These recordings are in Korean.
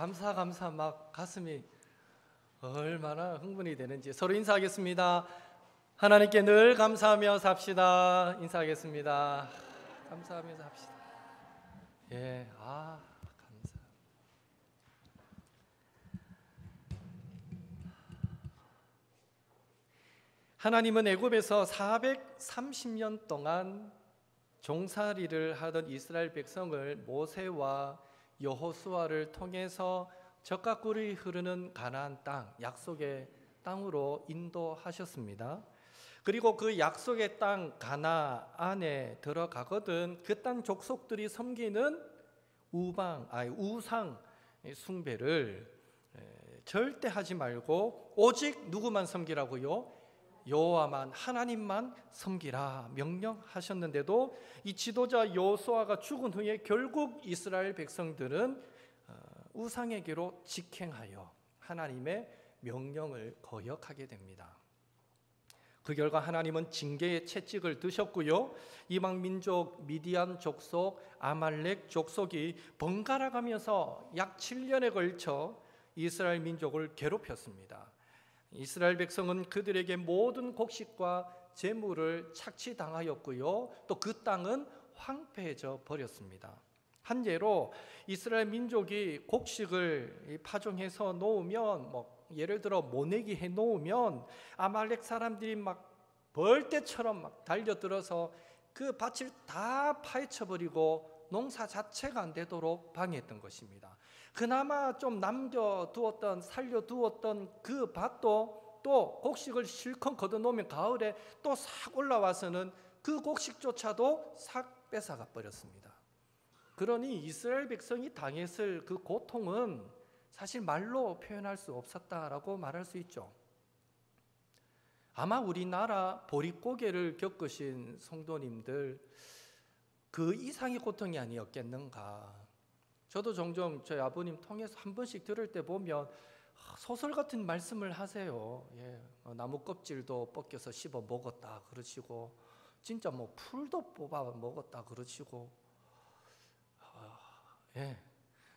감사 막 가슴이 얼마나 흥분이 되는지 서로 인사하겠습니다. 하나님께 늘 감사하며 삽시다. 인사하겠습니다. 감사하며 삽시다. 감사. 하나님은 애굽에서 430년 동안 종살이를 하던 이스라엘 백성을 모세와 여호수아를 통해서 젖과 꿀이 흐르는 가나안 땅, 약속의 땅으로 인도하셨습니다. 그리고 그 약속의 땅 가나안에 들어가거든 그 땅 족속들이 섬기는 우상 숭배를 절대 하지 말고 오직 누구만 섬기라고요? 여호와만, 하나님만 섬기라 명령하셨는데도 이 지도자 여호수아가 죽은 후에 결국 이스라엘 백성들은 우상에게로 직행하여 하나님의 명령을 거역하게 됩니다. 그 결과 하나님은 징계의 채찍을 드셨고요, 이방 민족 미디안 족속, 아말렉 족속이 번갈아 가면서 약 7년에 걸쳐 이스라엘 민족을 괴롭혔습니다. 이스라엘 백성은 그들에게 모든 곡식과 재물을 착취당하였고요, 또 그 땅은 황폐해져 버렸습니다. 한 예로 이스라엘 민족이 곡식을 파종해서 놓으면 예를 들어 모내기 해 놓으면 아말렉 사람들이 막 벌떼처럼 막 달려들어서 그 밭을 다 파헤쳐 버리고 농사 자체가 안 되도록 방해했던 것입니다. 그나마 좀 남겨두었던 살려두었던 그 밭도 또 곡식을 실컷 걷어놓으면 가을에 또 싹 올라와서는 그 곡식조차도 싹 뺏어가 버렸습니다. 그러니 이스라엘 백성이 당했을 그 고통은 사실 말로 표현할 수 없었다라고 말할 수 있죠. 아마 우리나라 보릿고개를 겪으신 성도님들 그 이상의 고통이 아니었겠는가. 저도 종종 저희 아버님 통해서 한 번씩 들을 때 보면 소설 같은 말씀을 하세요. 나무 껍질도 벗겨서 씹어 먹었다 그러시고, 진짜 풀도 뽑아 먹었다 그러시고,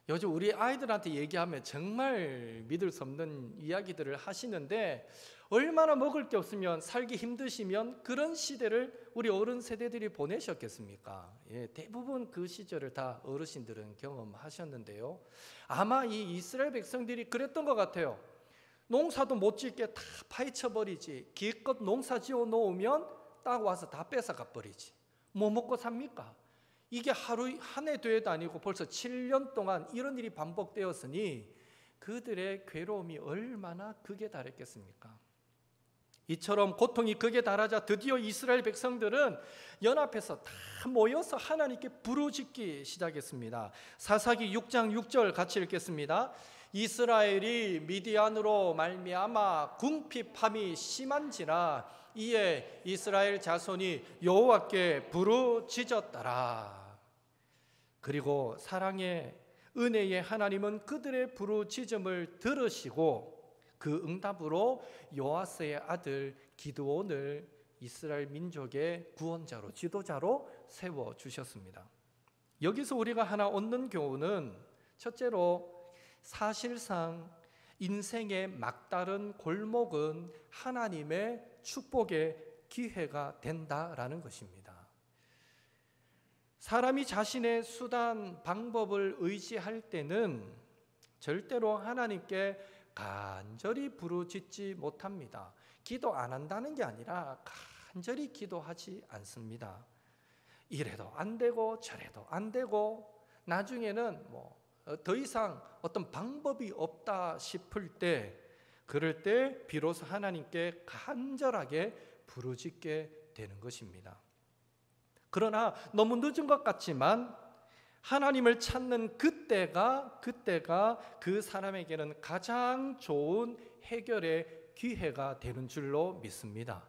요즘 우리 아이들한테 얘기하면 정말 믿을 수 없는 이야기들을 하시는데, 얼마나 먹을 게 없으면 살기 힘드시면 그런 시대를 우리 어른 세대들이 보내셨겠습니까? 대부분 그 시절을 다 어르신들은 경험하셨는데요, 아마 이 이스라엘 백성들이 그랬던 것 같아요. 농사도 못 짓게 다 파헤쳐 버리지, 기껏 농사 지어 놓으면 딱 와서 다 뺏어가 버리지, 뭐 먹고 삽니까? 이게 하루 한 해 뒤에도 아니고 벌써 7년 동안 이런 일이 반복되었으니 그들의 괴로움이 얼마나 극에 달했겠습니까? 이처럼 고통이 극에 달하자 드디어 이스라엘 백성들은 연합해서 다 모여서 하나님께 부르짖기 시작했습니다. 사사기 6장 6절 같이 읽겠습니다. 이스라엘이 미디안으로 말미암아 궁핍함이 심한지라 이에 이스라엘 자손이 여호와께 부르짖었더라. 그리고 사랑의 은혜의 하나님은 그들의 부르짖음을 들으시고 그 응답으로 요아스의 아들 기드온을 이스라엘 민족의 구원자로, 지도자로 세워주셨습니다. 여기서 우리가 하나 얻는 교훈은, 첫째로 사실상 인생의 막다른 골목은 하나님의 축복의 기회가 된다라는 것입니다. 사람이 자신의 수단, 방법을 의지할 때는 절대로 하나님께 간절히 부르짖지 못합니다. 기도 안 한다는 게 아니라 간절히 기도하지 않습니다. 이래도 안 되고 저래도 안 되고 나중에는 더 이상 어떤 방법이 없다 싶을 때, 그럴 때 비로소 하나님께 간절하게 부르짖게 되는 것입니다. 그러나 너무 늦은 것 같지만 하나님을 찾는 그때가 그 사람에게는 가장 좋은 해결의 기회가 되는 줄로 믿습니다.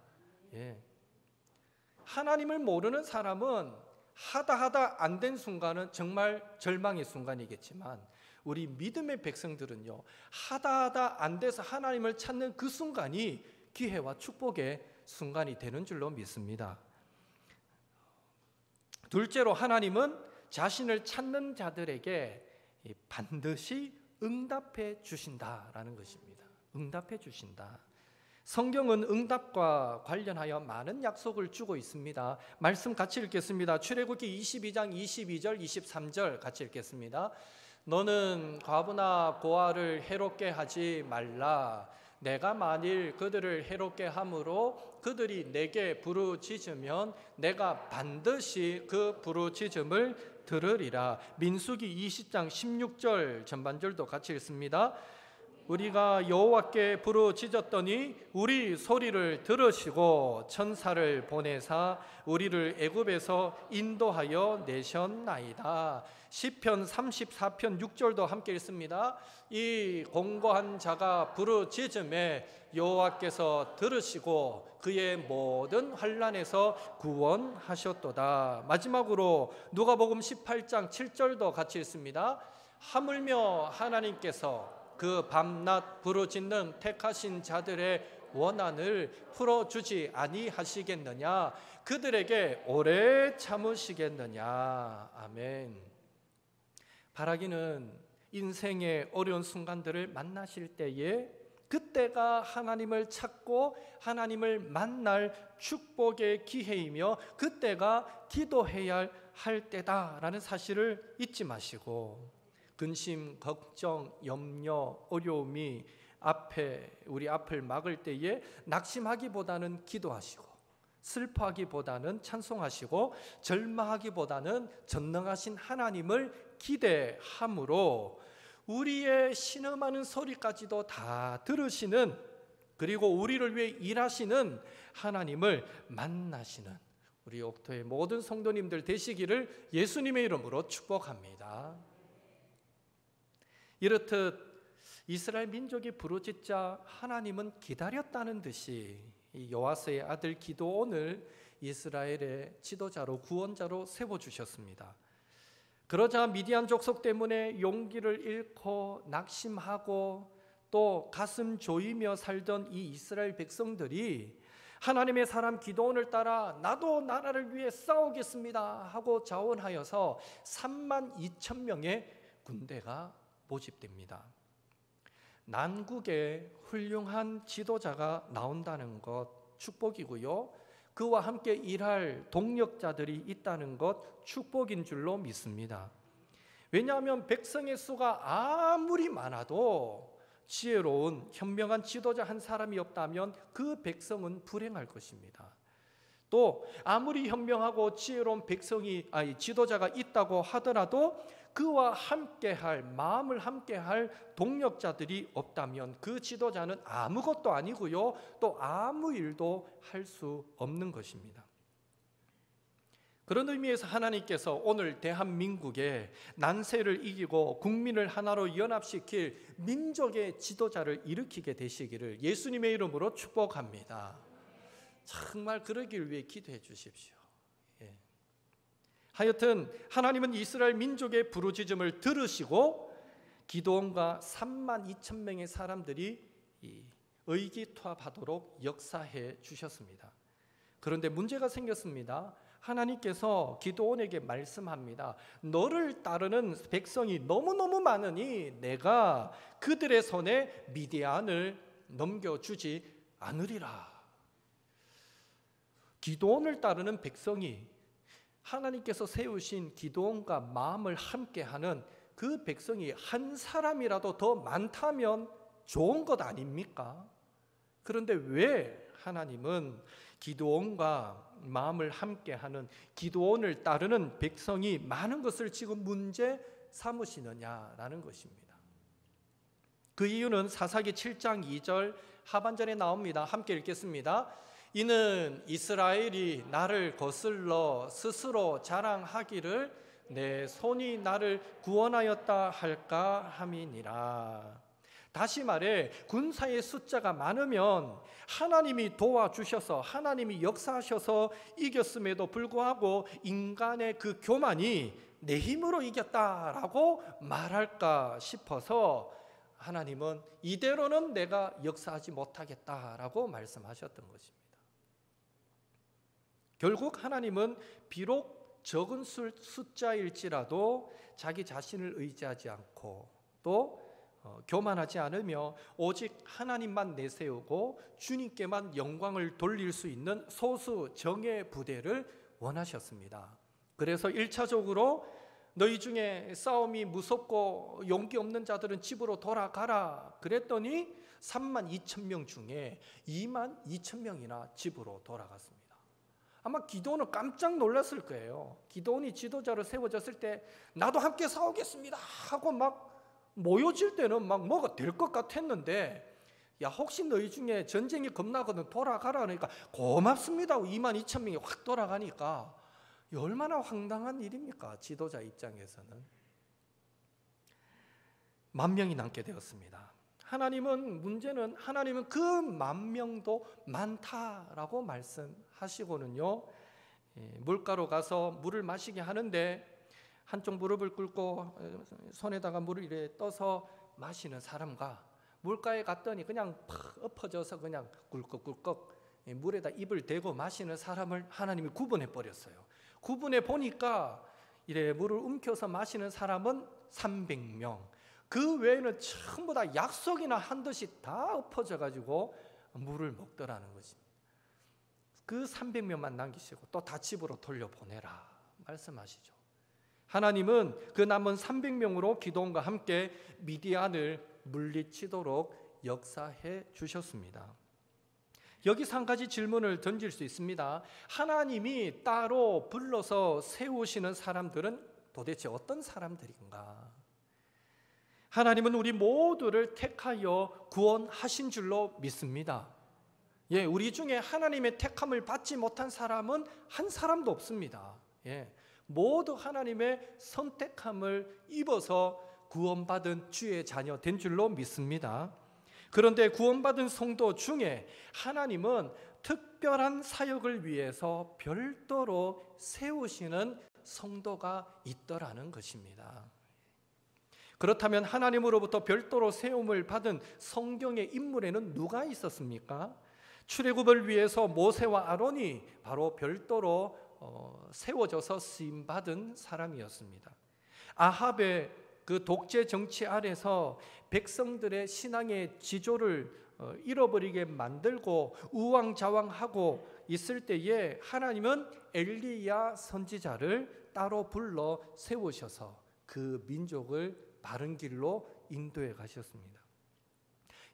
하나님을 모르는 사람은 하다 안 된 순간은 정말 절망의 순간이겠지만, 우리 믿음의 백성들은요, 하다 안 돼서 하나님을 찾는 그 순간이 기회와 축복의 순간이 되는 줄로 믿습니다. 둘째로 하나님은 자신을 찾는 자들에게 반드시 응답해 주신다라는 것입니다. 응답해 주신다. 성경은 응답과 관련하여 많은 약속을 주고 있습니다. 말씀 같이 읽겠습니다. 출애굽기 22장 22절 23절 같이 읽겠습니다. 너는 과부나 고아를 해롭게 하지 말라. 내가 만일 그들을 해롭게 함으로 그들이 내게 부르짖으면 내가 반드시 그 부르짖음을 들으리라. 민수기 20장 16절 전반절도 같이 읽습니다. 우리가 여호와께 부르짖었더니 우리 소리를 들으시고 천사를 보내사 우리를 애굽에서 인도하여 내셨나이다. 시편 34편 6절도 함께 읽습니다. 이 공고한 자가 부르짖음에 여호와께서 들으시고 그의 모든 환난에서 구원하셨도다. 마지막으로 누가복음 18장 7절도 같이 읽습니다. 하물며 하나님께서 그 밤낮 부르짖는 택하신 자들의 원한을 풀어주지 아니하시겠느냐? 그들에게 오래 참으시겠느냐? 아멘. 바라기는 인생의 어려운 순간들을 만나실 때에 그때가 하나님을 찾고 하나님을 만날 축복의 기회이며 그때가 기도해야 할 때다라는 사실을 잊지 마시고 근심, 걱정, 염려, 어려움이 우리 앞을 막을 때에 낙심하기보다는 기도하시고 슬퍼하기보다는 찬송하시고 절망하기보다는 전능하신 하나님을 기대함으로 우리의 신음하는 소리까지도 다 들으시는 그리고 우리를 위해 일하시는 하나님을 만나시는 우리 옥토의 모든 성도님들 되시기를 예수님의 이름으로 축복합니다. 이렇듯 이스라엘 민족이 부르짖자 하나님은 기다렸다는 듯이 요아스의 아들 기드온을 이스라엘의 지도자로 구원자로 세워주셨습니다. 그러자 미디안 족속 때문에 용기를 잃고 낙심하고 또 가슴 조이며 살던 이 이스라엘 백성들이 하나님의 사람 기드온을 따라 나도 나라를 위해 싸우겠습니다 하고 자원하여서 32,000명의 군대가 모집됩니다. 난국에 훌륭한 지도자가 나온다는 것 축복이고요. 그와 함께 일할 동력자들이 있다는 것 축복인 줄로 믿습니다. 왜냐하면 백성의 수가 아무리 많아도 지혜로운 현명한 지도자 한 사람이 없다면 그 백성은 불행할 것입니다. 또 아무리 현명하고 지혜로운 지도자가 있다고 하더라도 그와 함께할 마음을 함께할 동력자들이 없다면 그 지도자는 아무것도 아니고요. 또 아무 일도 할 수 없는 것입니다. 그런 의미에서 하나님께서 오늘 대한민국의 난세를 이기고 국민을 하나로 연합시킬 민족의 지도자를 일으키게 되시기를 예수님의 이름으로 축복합니다. 정말 그러길 위해 기도해 주십시오. 하여튼 하나님은 이스라엘 민족의 부르짖음을 들으시고 기드온과 32,000명의 사람들이 의기투합하도록 역사해 주셨습니다. 그런데 문제가 생겼습니다. 하나님께서 기드온에게 말씀합니다. 너를 따르는 백성이 너무너무 많으니 내가 그들의 손에 미디안을 넘겨주지 않으리라. 기드온을 따르는 백성이 하나님께서 세우신 기드온과 마음을 함께하는 그 백성이 한 사람이라도 더 많다면 좋은 것 아닙니까? 그런데 왜 하나님은 기드온과 마음을 함께하는 기드온을 따르는 백성이 많은 것을 지금 문제 삼으시느냐라는 것입니다. 그 이유는 사사기 7장 2절 하반절에 나옵니다. 함께 읽겠습니다. 이는 이스라엘이 나를 거슬러 스스로 자랑하기를 내 손이 나를 구원하였다 할까 함이니라. 다시 말해 군사의 숫자가 많으면 하나님이 도와주셔서 하나님이 역사하셔서 이겼음에도 불구하고 인간의 그 교만이 내 힘으로 이겼다라고 말할까 싶어서 하나님은 이대로는 내가 역사하지 못하겠다라고 말씀하셨던 것입니다. 결국 하나님은 비록 적은 숫자일지라도 자기 자신을 의지하지 않고 또 교만하지 않으며 오직 하나님만 내세우고 주님께만 영광을 돌릴 수 있는 소수 정예 부대를 원하셨습니다. 그래서 1차적으로 너희 중에 싸움이 무섭고 용기 없는 자들은 집으로 돌아가라 그랬더니 32,000명 중에 22,000명이나 집으로 돌아갔습니다. 아마 기드온은 깜짝 놀랐을 거예요. 기드온이 지도자로 세워졌을 때 나도 함께 싸우겠습니다 하고 막 모여질 때는 막 뭐가 될 것 같았는데, 야 혹시 너희 중에 전쟁이 겁나거든 돌아가라 그러니까 고맙습니다 하고 22,000명이 확 돌아가니까 얼마나 황당한 일입니까? 지도자 입장에서는. 10,000명이 남게 되었습니다. 문제는 하나님은 그 10,000명도 많다라고 말씀하시고는요, 물가로 가서 물을 마시게 하는데 한쪽 무릎을 꿇고 손에다가 물을 이렇게 떠서 마시는 사람과 물가에 갔더니 그냥 팍 엎어져서 그냥 꿀꺽꿀꺽 물에다 입을 대고 마시는 사람을 하나님이 구분해 버렸어요. 구분해 보니까 이래 물을 움켜서 마시는 사람은 300명, 그 외에는 전부 다 약속이나 한 듯이 다 엎어져 가지고 물을 먹더라는 것입니다. 그 300명만 남기시고 또 다 집으로 돌려보내라 말씀하시죠. 하나님은 그 남은 300명으로 기드온과 함께 미디안을 물리치도록 역사해 주셨습니다. 여기서 한 가지 질문을 던질 수 있습니다. 하나님이 따로 불러서 세우시는 사람들은 도대체 어떤 사람들인가? 하나님은 우리 모두를 택하여 구원하신 줄로 믿습니다. 우리 중에 하나님의 택함을 받지 못한 사람은 한 사람도 없습니다. 모두 하나님의 선택함을 입어서 구원받은 주의 자녀 된 줄로 믿습니다. 그런데 구원받은 성도 중에 하나님은 특별한 사역을 위해서 별도로 세우시는 성도가 있더라는 것입니다. 그렇다면 하나님으로부터 별도로 세움을 받은 성경의 인물에는 누가 있었습니까? 출애굽을 위해서 모세와 아론이 바로 별도로 세워져서 쓰임받은 사람이었습니다. 아합의 그 독재 정치 아래서 백성들의 신앙의 지조를 잃어버리게 만들고 우왕좌왕하고 있을 때에 하나님은 엘리야 선지자를 따로 불러 세우셔서 그 민족을 바른 길로 인도해 가셨습니다.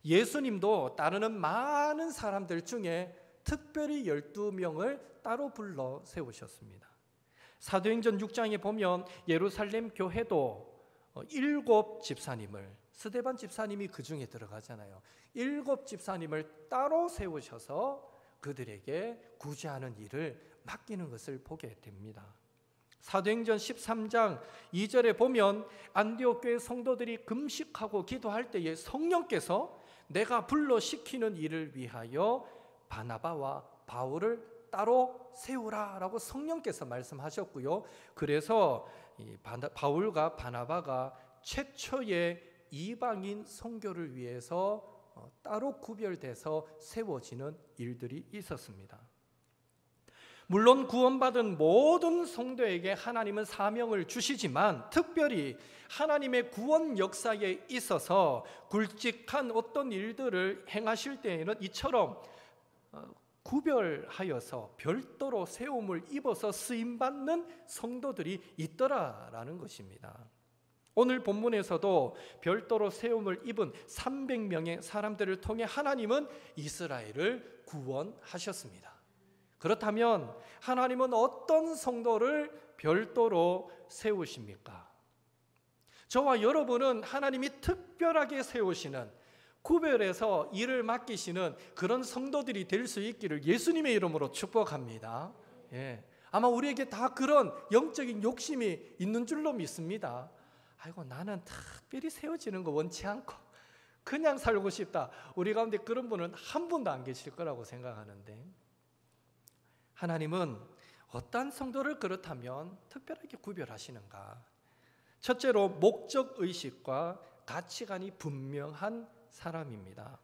예수님도 따르는 많은 사람들 중에 특별히 12명을 따로 불러 세우셨습니다. 사도행전 6장에 보면 예루살렘 교회도 7 집사님을, 스데반 집사님이 그 중에 들어가잖아요. 7 집사님을 따로 세우셔서 그들에게 구제하는 일을 맡기는 것을 보게 됩니다. 사도행전 13장 2절에 보면 안디옥 교회 성도들이 금식하고 기도할 때에 성령께서 내가 불러시키는 일을 위하여 바나바와 바울을 따로 세우라라고 성령께서 말씀하셨고요. 그래서 바울과 바나바가 최초의 이방인 선교를 위해서 따로 구별돼서 세워지는 일들이 있었습니다. 물론 구원받은 모든 성도에게 하나님은 사명을 주시지만 특별히 하나님의 구원 역사에 있어서 굵직한 어떤 일들을 행하실 때에는 이처럼 구별하여서 별도로 세움을 입어서 쓰임받는 성도들이 있더라라는 것입니다. 오늘 본문에서도 별도로 세움을 입은 300명의 사람들을 통해 하나님은 이스라엘을 구원하셨습니다. 그렇다면 하나님은 어떤 성도를 별도로 세우십니까? 저와 여러분은 하나님이 특별하게 세우시는, 구별해서 일을 맡기시는 그런 성도들이 될 수 있기를 예수님의 이름으로 축복합니다. 아마 우리에게 다 그런 영적인 욕심이 있는 줄로 믿습니다. 아이고 나는 특별히 세워지는 거 원치 않고 그냥 살고 싶다. 우리 가운데 그런 분은 한 분도 안 계실 거라고 생각하는데, 하나님은 어떤 성도를 그렇다면 특별하게 구별하시는가? 첫째로 목적의식과 가치관이 분명한 사람입니다.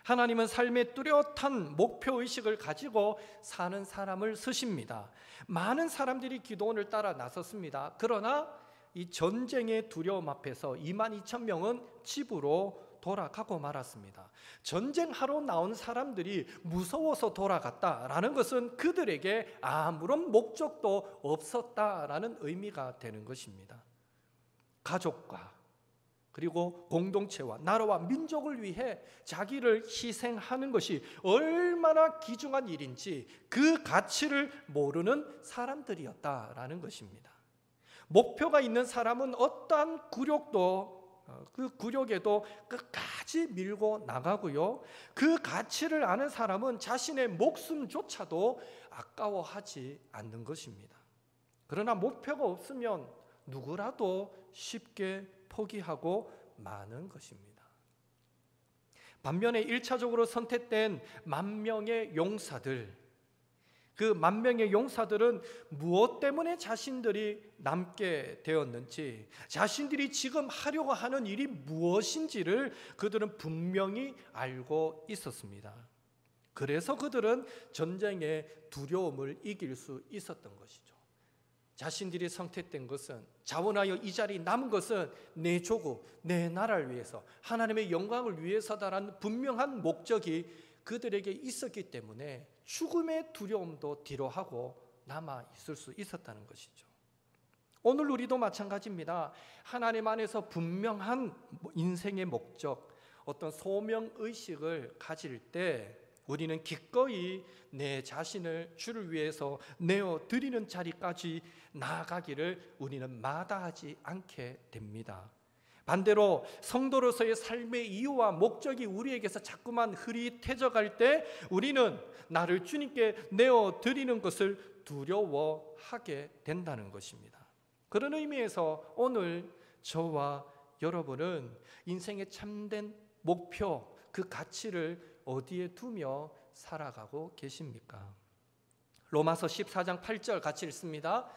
하나님은 삶의 뚜렷한 목표의식을 가지고 사는 사람을 쓰십니다. 많은 사람들이 기도원을 따라 나섰습니다. 그러나 이 전쟁의 두려움 앞에서 22,000명은 집으로 돌아가고 말았습니다. 전쟁하러 나온 사람들이 무서워서 돌아갔다라는 것은 그들에게 아무런 목적도 없었다라는 의미가 되는 것입니다. 가족과 그리고 공동체와 나라와 민족을 위해 자기를 희생하는 것이 얼마나 귀중한 일인지 그 가치를 모르는 사람들이었다라는 것입니다. 목표가 있는 사람은 어떠한 굴욕도 그 굴욕에도 끝까지 밀고 나가고요. 그 가치를 아는 사람은 자신의 목숨조차도 아까워하지 않는 것입니다. 그러나 목표가 없으면 누구라도 쉽게 포기하고 마는 것입니다. 반면에 1차적으로 선택된 10,000명의 용사들, 그 10,000명의 용사들은 무엇 때문에 자신들이 남게 되었는지, 자신들이 지금 하려고 하는 일이 무엇인지를 그들은 분명히 알고 있었습니다. 그래서 그들은 전쟁의 두려움을 이길 수 있었던 것이죠. 자신들이 선택된 것은, 자원하여 이 자리에 남은 것은 내 조국, 내 나라를 위해서, 하나님의 영광을 위해서다라는 분명한 목적이 그들에게 있었기 때문에 죽음의 두려움도 뒤로하고 남아 있을 수 있었다는 것이죠. 오늘 우리도 마찬가지입니다. 하나님 안에서 분명한 인생의 목적, 어떤 소명의식을 가질 때 우리는 기꺼이 내 자신을 주를 위해서 내어드리는 자리까지 나아가기를 우리는 마다하지 않게 됩니다. 반대로 성도로서의 삶의 이유와 목적이 우리에게서 자꾸만 흐릿해져 갈 때 우리는 나를 주님께 내어드리는 것을 두려워하게 된다는 것입니다. 그런 의미에서 오늘 저와 여러분은 인생의 참된 목표, 그 가치를 어디에 두며 살아가고 계십니까? 로마서 14장 8절 같이 읽습니다.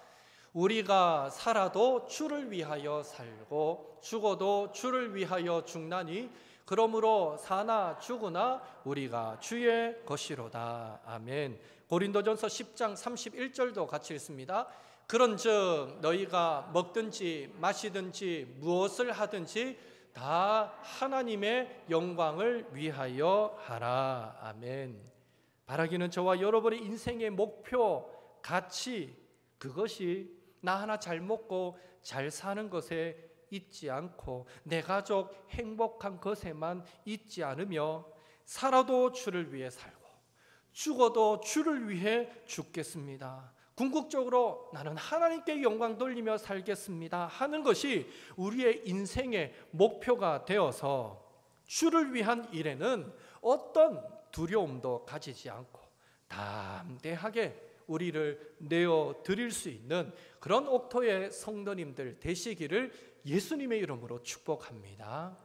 우리가 살아도 주를 위하여 살고 죽어도 주를 위하여 죽나니 그러므로 사나 죽으나 우리가 주의 것이로다. 아멘. 고린도전서 10장 31절도 같이 읽습니다. 그런즉 너희가 먹든지 마시든지 무엇을 하든지 다 하나님의 영광을 위하여 하라. 아멘. 바라기는 저와 여러분의 인생의 목표, 가치, 그것이 나 하나 잘 먹고 잘 사는 것에 있지 않고 내 가족 행복한 것에만 있지 않으며 살아도 주를 위해 살고 죽어도 주를 위해 죽겠습니다. 궁극적으로 나는 하나님께 영광 돌리며 살겠습니다 하는 것이 우리의 인생의 목표가 되어서 주를 위한 일에는 어떤 두려움도 가지지 않고 담대하게 우리를 내어드릴 수 있는 그런 옥토의 성도님들 되시기를 예수님의 이름으로 축복합니다.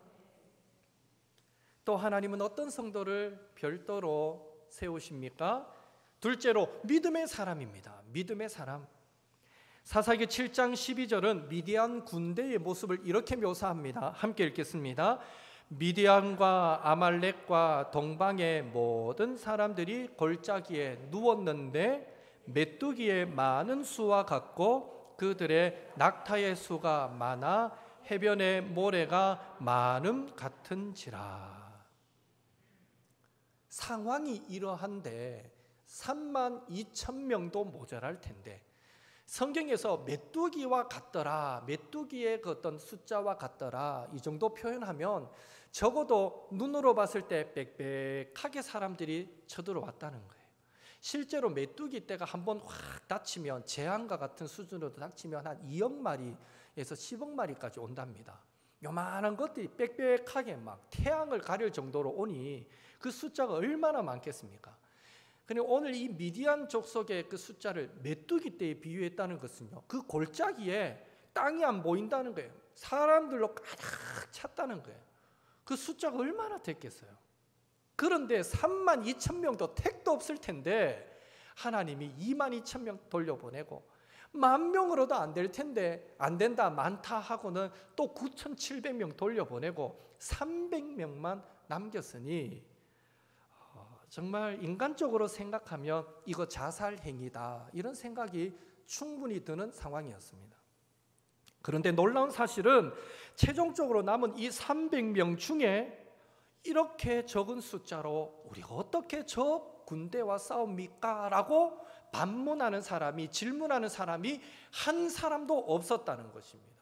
또 하나님은 어떤 성도를 별도로 세우십니까? 둘째로 믿음의 사람입니다. 믿음의 사람. 사사기 7장 12절은 미디안 군대의 모습을 이렇게 묘사합니다. 함께 읽겠습니다. 미디안과 아말렉과 동방의 모든 사람들이 골짜기에 누웠는데 메뚜기의 많은 수와 같고 그들의 낙타의 수가 많아 해변의 모래가 많음 같은지라. 상황이 이러한데 32,000명도 모자랄 텐데 성경에서 메뚜기와 같더라, 메뚜기의 그 어떤 숫자와 같더라 이 정도 표현하면 적어도 눈으로 봤을 때 빽빽하게 사람들이 쳐들어왔다는 거예요. 실제로 메뚜기 떼가 한번 확 닫히면 재앙과 같은 수준으로 닫히면 한 2억 마리에서 10억 마리까지 온답니다. 요만한 것들이 빽빽하게 막 태양을 가릴 정도로 오니 그 숫자가 얼마나 많겠습니까? 근데 오늘 이 미디안 족속의 그 숫자를 메뚜기 떼에 비유했다는 것은요, 그 골짜기에 땅이 안 보인다는 거예요. 사람들로 가득 찼다는 거예요. 그 숫자가 얼마나 됐겠어요? 그런데 32,000명도 택도 없을 텐데 하나님이 22,000명 돌려보내고 10,000명으로도 안 될 텐데 안 된다 많다 하고는 또 9,700명 돌려보내고 300명만 남겼으니 정말 인간적으로 생각하면 이거 자살 행위다 이런 생각이 충분히 드는 상황이었습니다. 그런데 놀라운 사실은 최종적으로 남은 이 300명 중에 이렇게 적은 숫자로 우리가 어떻게 저 군대와 싸웁니까? 라고 반문하는 사람이, 질문하는 사람이 한 사람도 없었다는 것입니다.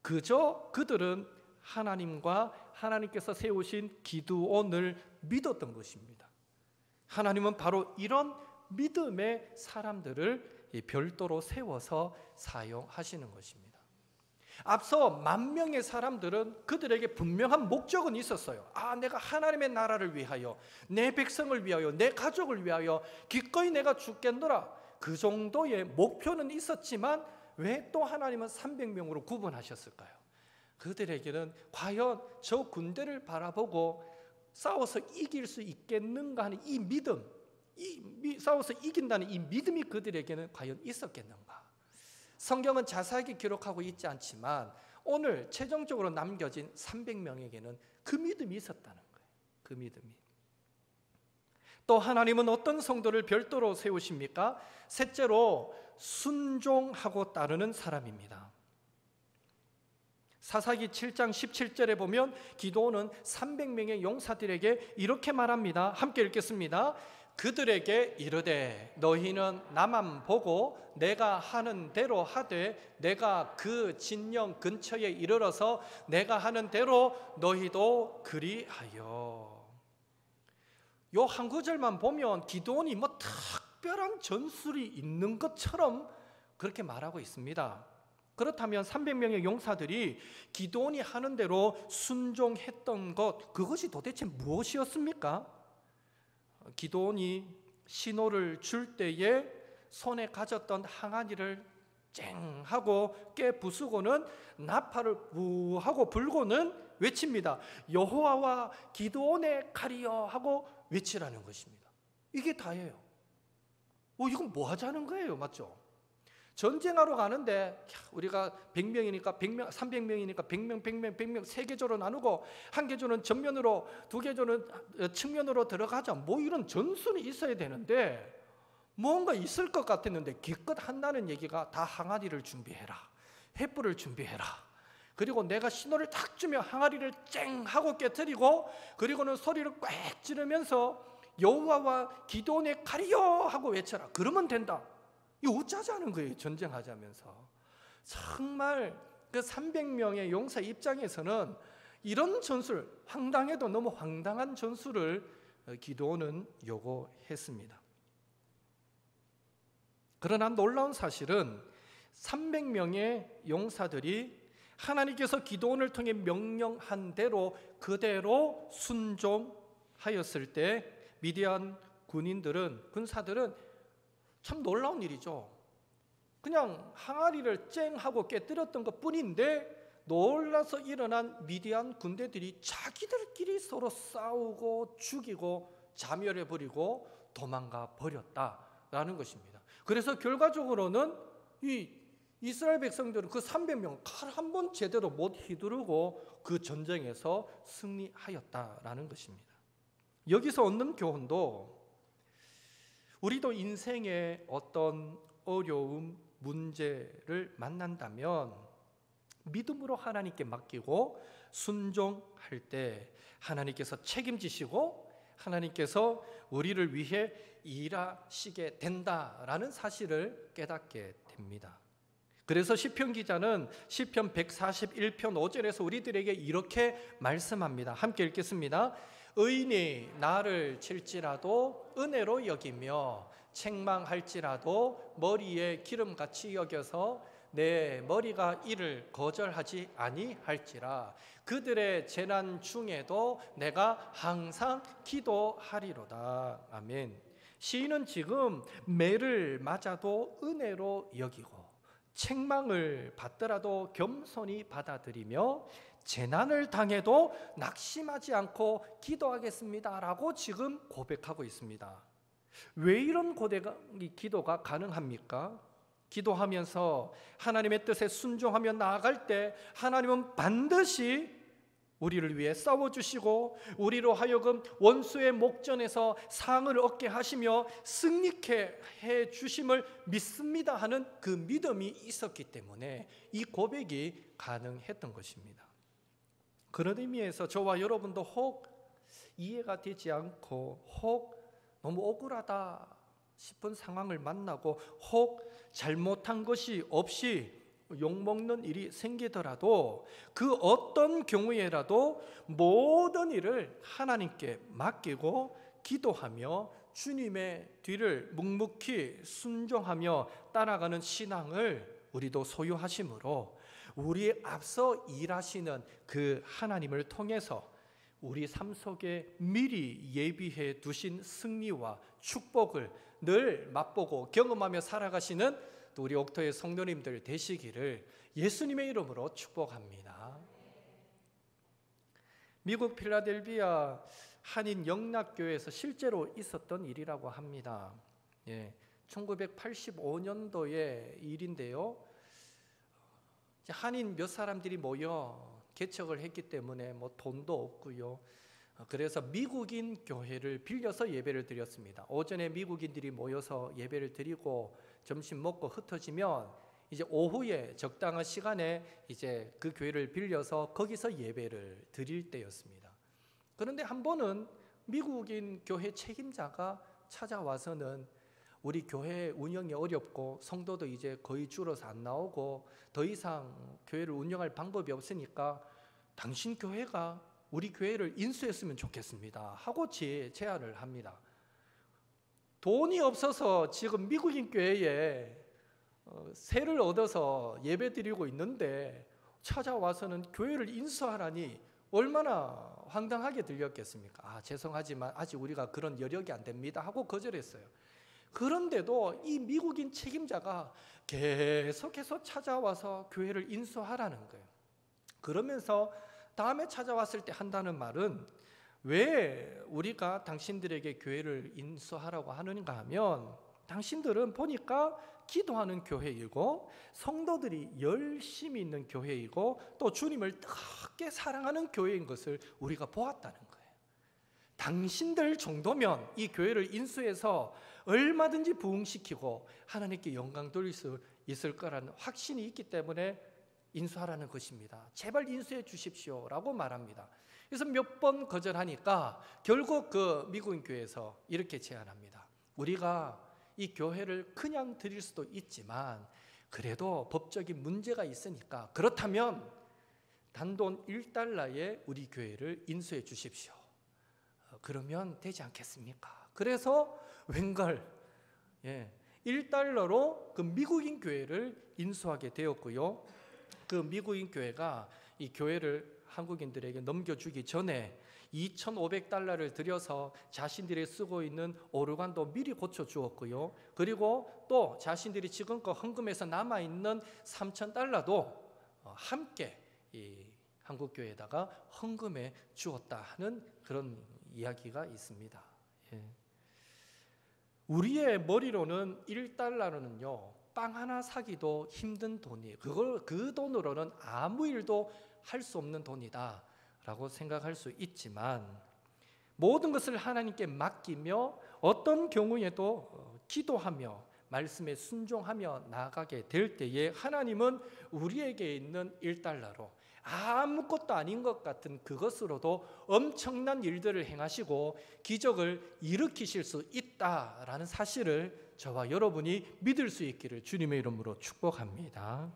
그저 그들은 하나님과 하나님께서 세우신 기드온을 믿었던 것입니다. 하나님은 바로 이런 믿음의 사람들을 별도로 세워서 사용하시는 것입니다. 앞서 10,000명의 사람들은 그들에게 분명한 목적은 있었어요. 내가 하나님의 나라를 위하여, 내 백성을 위하여, 내 가족을 위하여 기꺼이 내가 죽겠노라. 그 정도의 목표는 있었지만 왜 또 하나님은 300명으로 구분하셨을까요? 그들에게는 과연 저 군대를 바라보고 싸워서 이길 수 있겠는가 하는 이 믿음, 싸워서 이긴다는 이 믿음이 그들에게는 과연 있었겠는가? 성경은 자세하게 기록하고 있지 않지만 오늘 최종적으로 남겨진 300명에게는 그 믿음이 있었다는 거예요. 그 믿음이. 또 하나님은 어떤 성도를 별도로 세우십니까? 셋째로 순종하고 따르는 사람입니다. 사사기 7장 17절에 보면 기드온은 300명의 용사들에게 이렇게 말합니다. 함께 읽겠습니다. 그들에게 이르되 너희는 나만 보고 내가 하는 대로 하되 내가 그 진영 근처에 이르러서 내가 하는 대로 너희도 그리하여. 요 한 구절만 보면 기드온이 뭐 특별한 전술이 있는 것처럼 그렇게 말하고 있습니다. 그렇다면 300명의 용사들이 기드온이 하는 대로 순종했던 것, 그것이 도대체 무엇이었습니까? 기드온이 신호를 줄 때에 손에 가졌던 항아리를 쨍 하고 깨 부수고는 나팔을 우 하고 불고는 외칩니다. 여호와와 기드온의 칼이여 하고 외치라는 것입니다. 이게 다예요. 이건 뭐 하자는 거예요, 맞죠? 전쟁하러 가는데 우리가 100명이니까 100명, 300명이니까 100명, 100명, 100명 세 계조로 나누고 한 계조는 정면으로, 두 계조는 측면으로 들어가자. 뭐 이런 전술이 있어야 되는데 뭔가 있을 것 같았는데 기껏 한다는 얘기가 다 항아리를 준비해라, 횃불을 준비해라. 그리고 내가 신호를 탁 주면 항아리를 쨍 하고 깨트리고 그리고는 소리를 꽥 지르면서 여호와와 기드온의 칼이여 하고 외쳐라. 그러면 된다. 이거 어쩌자는 거예요, 전쟁하자면서. 정말 그 300명의 용사 입장에서는 이런 전술, 황당해도 너무 황당한 전술을 기드온은 요구했습니다. 그러나 놀라운 사실은 300명의 용사들이 하나님께서 기드온을 통해 명령한 대로 그대로 순종하였을 때 미디안 군사들은 참 놀라운 일이죠. 그냥 항아리를 쨍 하고 깨뜨렸던 것 뿐인데 놀라서 일어난 미디안 군대들이 자기들끼리 서로 싸우고 죽이고 자멸해버리고 도망가 버렸다라는 것입니다. 그래서 결과적으로는 이 이스라엘 백성들은 그 300명 칼 한 번 제대로 못 휘두르고 그 전쟁에서 승리하였다라는 것입니다. 여기서 얻는 교훈도 우리도 인생의 어떤 어려움, 문제를 만난다면 믿음으로 하나님께 맡기고 순종할 때 하나님께서 책임지시고 하나님께서 우리를 위해 일하시게 된다라는 사실을 깨닫게 됩니다. 그래서 시편 기자는 시편 141편 5절에서 우리들에게 이렇게 말씀합니다. 함께 읽겠습니다. 의인이 나를 칠지라도 은혜로 여기며 책망할지라도 머리에 기름같이 여겨서 내 머리가 이를 거절하지 아니할지라. 그들의 재난 중에도 내가 항상 기도하리로다. 아멘. 시인은 지금 매를 맞아도 은혜로 여기고 책망을 받더라도 겸손히 받아들이며 재난을 당해도 낙심하지 않고 기도하겠습니다라고 지금 고백하고 있습니다. 왜 이런 기도가 가능합니까? 기도하면서 하나님의 뜻에 순종하며 나아갈 때 하나님은 반드시 우리를 위해 싸워주시고 우리로 하여금 원수의 목전에서 상을 얻게 하시며 승리케 해주심을 믿습니다 하는 그 믿음이 있었기 때문에 이 고백이 가능했던 것입니다. 그런 의미에서 저와 여러분도 혹 이해가 되지 않고 혹 너무 억울하다 싶은 상황을 만나고 혹 잘못한 것이 없이 욕먹는 일이 생기더라도 그 어떤 경우에라도 모든 일을 하나님께 맡기고 기도하며 주님의 뒤를 묵묵히 순종하며 따라가는 신앙을 우리도 소유하심으로 우리 앞서 일하시는 그 하나님을 통해서 우리 삶 속에 미리 예비해 두신 승리와 축복을 늘 맛보고 경험하며 살아가시는 또 우리 옥토의 성도님들 되시기를 예수님의 이름으로 축복합니다. 미국 필라델피아 한인 영락교회에서 실제로 있었던 일이라고 합니다. 1985년도의 일인데요. 한인 몇 사람들이 모여 개척을 했기 때문에 돈도 없고요. 그래서 미국인 교회를 빌려서 예배를 드렸습니다. 오전에 미국인들이 모여서 예배를 드리고 점심 먹고 흩어지면 이제 오후에 적당한 시간에 이제 그 교회를 빌려서 거기서 예배를 드릴 때였습니다. 그런데 한 번은 미국인 교회 책임자가 찾아와서는 우리 교회 운영이 어렵고 성도도 이제 거의 줄어서 안 나오고 더 이상 교회를 운영할 방법이 없으니까 당신 교회가 우리 교회를 인수했으면 좋겠습니다 하고 제안을 합니다. 돈이 없어서 지금 미국인 교회에 세를 얻어서 예배드리고 있는데 찾아와서는 교회를 인수하라니 얼마나 황당하게 들렸겠습니까? 죄송하지만 아직 우리가 그런 여력이 안 됩니다 하고 거절했어요. 그런데도 이 미국인 책임자가 계속해서 찾아와서 교회를 인수하라는 거예요. 그러면서 다음에 찾아왔을 때 한다는 말은 왜 우리가 당신들에게 교회를 인수하라고 하는가 하면 당신들은 보니까 기도하는 교회이고 성도들이 열심히 있는 교회이고 또 주님을 뜨겁게 사랑하는 교회인 것을 우리가 보았다는 거예요. 당신들 정도면 이 교회를 인수해서 얼마든지 부흥시키고 하나님께 영광 돌릴 수 있을 거라는 확신이 있기 때문에 인수하라는 것입니다. 제발 인수해 주십시오 라고 말합니다. 그래서 몇 번 거절하니까 결국 그 미국인 교회에서 이렇게 제안합니다. 우리가 이 교회를 그냥 드릴 수도 있지만 그래도 법적인 문제가 있으니까 그렇다면 단돈 1달러에 우리 교회를 인수해 주십시오. 그러면 되지 않겠습니까? 그래서 웬걸 1달러로 그 미국인 교회를 인수하게 되었고요. 그 미국인 교회가 이 교회를 한국인들에게 넘겨주기 전에 2,500달러를 들여서 자신들이 쓰고 있는 오르간도 미리 고쳐주었고요. 그리고 또 자신들이 지금껏 헌금해서 남아있는 3,000달러도 함께 이 한국교회에다가 헌금해 주었다 하는 그런 이야기가 있습니다. 우리의 머리로는 1달러는요 빵 하나 사기도 힘든 돈이에요. 그 돈으로는 아무 일도 할 수 없는 돈이다 라고 생각할 수 있지만 모든 것을 하나님께 맡기며 어떤 경우에도 기도하며 말씀에 순종하며 나아가게 될 때에 하나님은 우리에게 있는 1달러로 아무것도 아닌 것 같은 그것으로도 엄청난 일들을 행하시고 기적을 일으키실 수 있다라는 사실을 저와 여러분이 믿을 수 있기를 주님의 이름으로 축복합니다.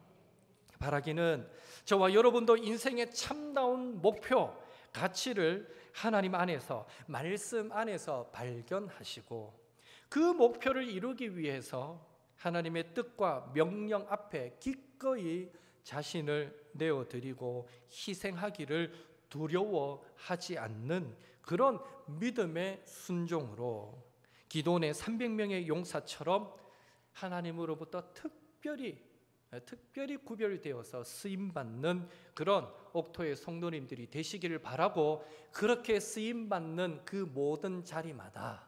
바라기는 저와 여러분도 인생의 참다운 목표, 가치를 하나님 안에서 말씀 안에서 발견하시고 그 목표를 이루기 위해서 하나님의 뜻과 명령 앞에 기꺼이 자신을 내어드리고 희생하기를 두려워하지 않는 그런 믿음의 순종으로 기도원의 300명의 용사처럼 하나님으로부터 특별히 구별되어서 쓰임받는 그런 옥토의 성도님들이 되시기를 바라고 그렇게 쓰임받는 그 모든 자리마다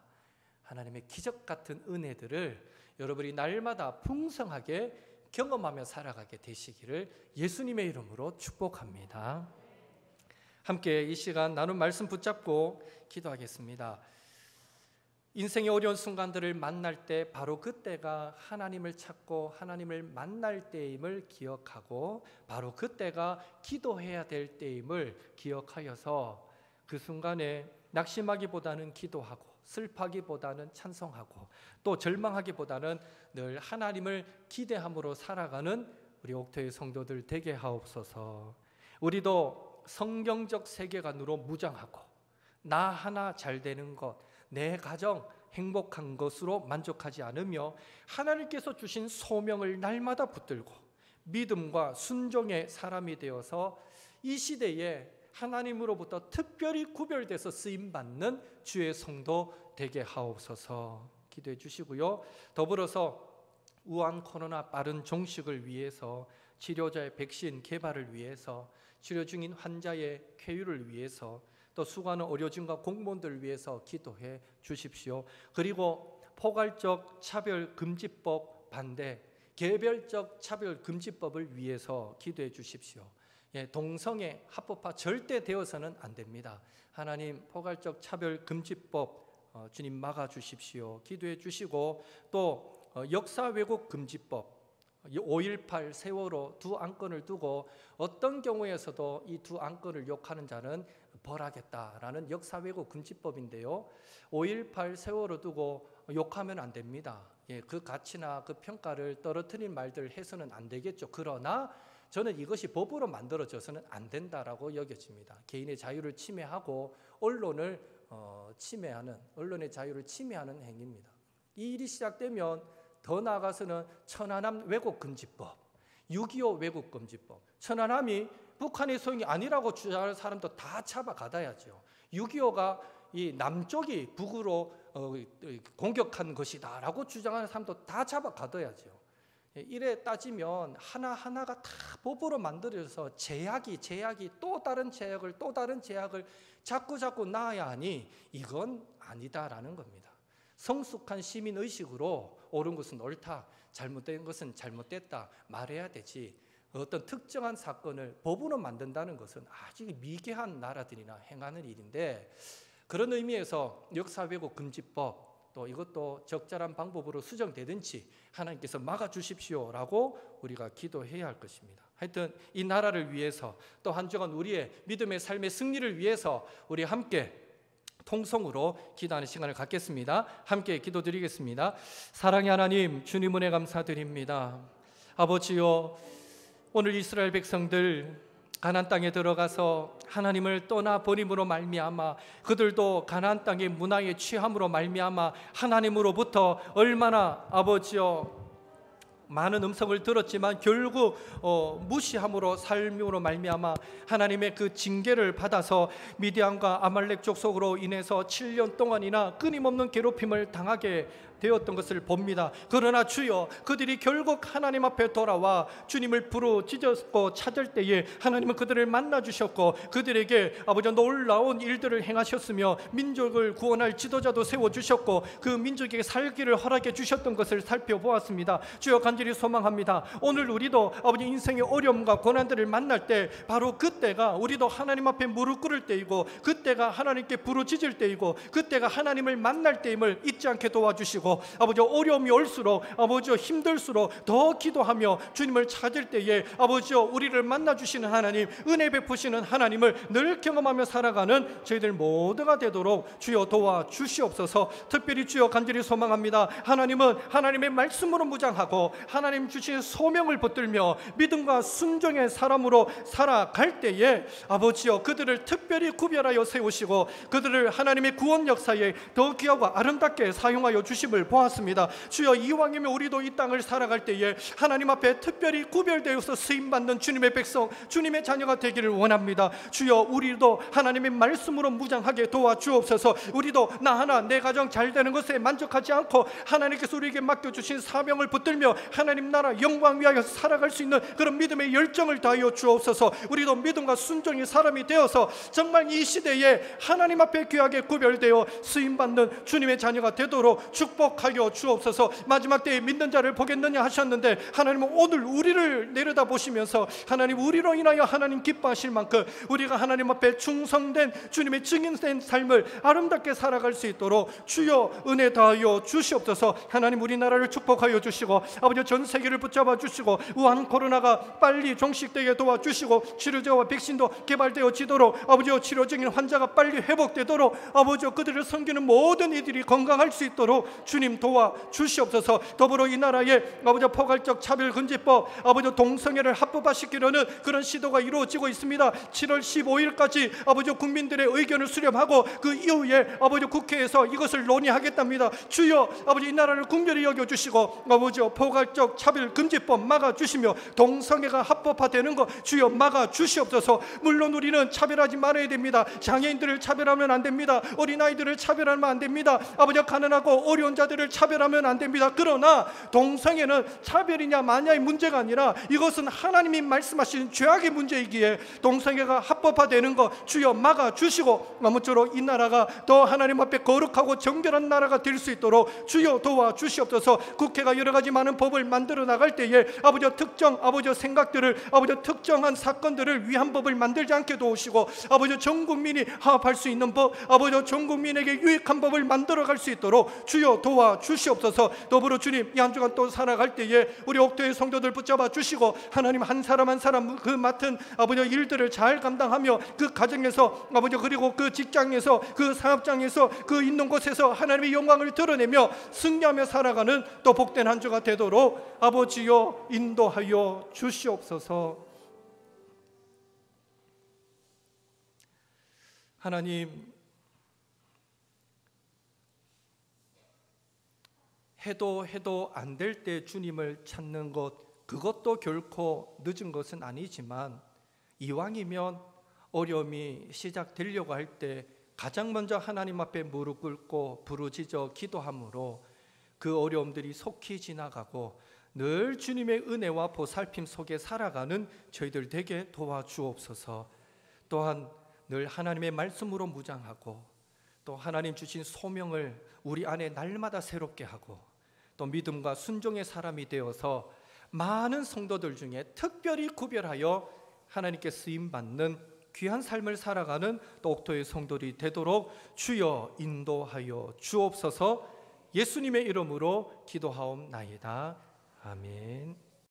하나님의 기적 같은 은혜들을 여러분이 날마다 풍성하게 경험하며 살아가게 되시기를 예수님의 이름으로 축복합니다. 함께 이 시간 나눈 말씀 붙잡고 기도하겠습니다. 인생의 어려운 순간들을 만날 때 바로 그때가 하나님을 찾고 하나님을 만날 때임을 기억하고 바로 그때가 기도해야 될 때임을 기억하여서 그 순간에 낙심하기보다는 기도하고 슬퍼하기보다는 찬송하고 또 절망하기보다는 늘 하나님을 기대함으로 살아가는 우리 옥토의 성도들 되게 하옵소서. 우리도 성경적 세계관으로 무장하고 나 하나 잘 되는 것, 내 가정 행복한 것으로 만족하지 않으며 하나님께서 주신 소명을 날마다 붙들고 믿음과 순종의 사람이 되어서 이 시대에 하나님으로부터 특별히 구별돼서 쓰임받는 주의 성도 되게 하옵소서. 기도해 주시고요. 더불어서 우한 코로나 빠른 종식을 위해서, 치료자의 백신 개발을 위해서, 치료 중인 환자의 쾌유를 위해서, 또 수고하는 의료진과 공무원들을 위해서 기도해 주십시오. 그리고 포괄적 차별금지법 반대, 개별적 차별금지법을 위해서 기도해 주십시오. 동성애 합법화 절대 되어서는 안 됩니다. 하나님 포괄적 차별금지법 주님 막아주십시오. 기도해 주시고 또 역사 왜곡 금지법 5.18 세월호 두 안건을 두고 어떤 경우에서도 이 두 안건을 욕하는 자는 벌하겠다라는 역사 왜곡 금지법인데요. 5.18 세월호 두고 욕하면 안 됩니다. 그 가치나 그 평가를 떨어뜨린 말들 해서는 안 되겠죠. 그러나 저는 이것이 법으로 만들어져서는 안 된다라고 여겨집니다. 개인의 자유를 침해하고 언론을 침해하는, 언론의 자유를 침해하는 행위입니다. 이 일이 시작되면 더 나아가서는 천안함 왜곡금지법, 6.25 왜곡금지법, 천안함이 북한의 소용이 아니라고 주장하는 사람도 다 잡아가다야죠. 6.25가 이 남쪽이 북으로 공격한 것이다라고 주장하는 사람도 다 잡아가둬야죠. 이래 따지면 하나하나가 다 법으로 만들어져서 제약이 또 다른 제약을 자꾸 낳아야 하니 이건 아니다라는 겁니다. 성숙한 시민의식으로 옳은 것은 옳다, 잘못된 것은 잘못됐다 말해야 되지, 어떤 특정한 사건을 법으로 만든다는 것은 아주 미개한 나라들이나 행하는 일인데, 그런 의미에서 역사 왜곡 금지법 또 이것도 적절한 방법으로 수정되든지 하나님께서 막아주십시오라고 우리가 기도해야 할 것입니다. 하여튼 이 나라를 위해서 또 한 주간 우리의 믿음의 삶의 승리를 위해서 우리 함께 통성으로 기도하는 시간을 갖겠습니다. 함께 기도드리겠습니다. 사랑의 하나님, 주님 은혜 감사드립니다. 아버지요, 오늘 이스라엘 백성들 가나안 땅에 들어가서 하나님을 떠나버림으로 말미암아 그들도 가나안 땅의 문화에 취함으로 말미암아 하나님으로부터 얼마나 아버지여 많은 음성을 들었지만 결국 무시함으로 삶으로 말미암아 하나님의 그 징계를 받아서 미디안과 아말렉 족속으로 인해서 7년 동안이나 끊임없는 괴롭힘을 당하게 되었던 것을 봅니다. 그러나 주여, 그들이 결국 하나님 앞에 돌아와 주님을 부르짖었고 찾을 때에 하나님은 그들을 만나 주셨고 그들에게 아버지 놀라운 일들을 행하셨으며 민족을 구원할 지도자도 세워주셨고 그 민족에게 살기를 허락해 주셨던 것을 살펴보았습니다. 주여, 간절히 소망합니다. 오늘 우리도 아버지 인생의 어려움과 고난들을 만날 때 바로 그때가 우리도 하나님 앞에 무릎 꿇을 때이고 그때가 하나님께 부르짖을 때이고 그때가 하나님을 만날 때임을 잊지 않게 도와주시고 아버지 어려움이 올수록 아버지 힘들수록 더 기도하며 주님을 찾을 때에 아버지 우리를 만나주시는 하나님, 은혜 베푸시는 하나님을 늘 경험하며 살아가는 저희들 모두가 되도록 주여 도와주시옵소서. 특별히 주여 간절히 소망합니다. 하나님은 하나님의 말씀으로 무장하고 하나님 주신 소명을 붙들며 믿음과 순종의 사람으로 살아갈 때에 아버지여 그들을 특별히 구별하여 세우시고 그들을 하나님의 구원 역사에 더 귀하고 아름답게 사용하여 주심을 보았습니다. 주여, 이왕이면 우리도 이 땅을 살아갈 때에 하나님 앞에 특별히 구별되어서 쓰임받는 주님의 백성, 주님의 자녀가 되기를 원합니다. 주여, 우리도 하나님의 말씀으로 무장하게 도와주옵소서. 우리도 나 하나 내 가정 잘 되는 것에 만족하지 않고 하나님께서 우리에게 맡겨주신 사명을 붙들며 하나님 나라 영광 위하여 살아갈 수 있는 그런 믿음의 열정을 다하여 주옵소서. 우리도 믿음과 순종의 사람이 되어서 정말 이 시대에 하나님 앞에 귀하게 구별되어 쓰임받는 주님의 자녀가 되도록 축복 유혹하여 주옵소서. 마지막 때에 믿는 자를 보겠느냐 하셨는데 하나님은 오늘 우리를 내려다보시면서 하나님 우리로 인하여 하나님 기뻐하실 만큼 우리가 하나님 앞에 충성된 주님의 증인된 삶을 아름답게 살아갈 수 있도록 주여 은혜 다하여 주시옵소서. 하나님 우리나라를 축복하여 주시고 아버지 전 세계를 붙잡아 주시고 우한 코로나가 빨리 종식되게 도와주시고 치료제와 백신도 개발되어지도록 아버지 치료 중인 환자가 빨리 회복되도록 아버지 그들을 섬기는 모든 이들이 건강할 수 있도록 주님 도와주시옵소서. 더불어 이 나라에 아버지 포괄적 차별금지법 아버지 동성애를 합법화시키려는 그런 시도가 이루어지고 있습니다. 7월 15일까지 아버지 국민들의 의견을 수렴하고 그 이후에 아버지 국회에서 이것을 논의하겠답니다. 주여 아버지 이 나라를 국렬히 여겨주시고 아버지 포괄적 차별금지법 막아주시며 동성애가 합법화되는 것 주여 막아주시옵소서. 물론 우리는 차별하지 말아야 됩니다. 장애인들을 차별하면 안 됩니다. 어린아이들을 차별하면 안 됩니다. 아버지 가난하고 어려운 자들을 차별하면 안 됩니다. 그러나 동성애는 차별이냐 마냐의 문제가 아니라 이것은 하나님이 말씀하신 죄악의 문제이기에 동성애가 합법화되는 것 주여 막아주시고 아무쪼록 이 나라가 더 하나님 앞에 거룩하고 정결한 나라가 될 수 있도록 주여 도와주시옵소서. 국회가 여러 가지 많은 법을 만들어 나갈 때에 아버지 특정 아버지 생각들을 아버지 특정한 사건들을 위한 법을 만들지 않게 도우시고 아버지 전 국민이 화합할 수 있는 법 아버지 전 국민에게 유익한 법을 만들어 갈 수 있도록 주여 도와주시옵소서. 더불어 주님 이 한 주간 또 살아갈 때에 우리 옥토의 성도들 붙잡아 주시고 하나님 한 사람 한 사람 그 맡은 아버지 일들을 잘 감당하며 그 가정에서 아버지 그리고 그 직장에서 그 사업장에서 그 있는 곳에서 하나님의 영광을 드러내며 승리하며 살아가는 또 복된 한 주가 되도록 아버지여 인도하여 주시옵소서. 하나님 해도 안 될 때 주님을 찾는 것 그것도 결코 늦은 것은 아니지만 이왕이면 어려움이 시작되려고 할 때 가장 먼저 하나님 앞에 무릎 꿇고 부르짖어 기도함으로 그 어려움들이 속히 지나가고 늘 주님의 은혜와 보살핌 속에 살아가는 저희들 되게 도와주옵소서. 또한 늘 하나님의 말씀으로 무장하고 또 하나님 주신 소명을 우리 안에 날마다 새롭게 하고 또 믿음과 순종의 사람이 되어서 많은 성도들 중에 특별히 구별하여 하나님께 쓰임받는 귀한 삶을 살아가는 또 옥토의 성도들이 되도록 주여 인도하여 주옵소서. 예수님의 이름으로 기도하옵나이다. 아멘.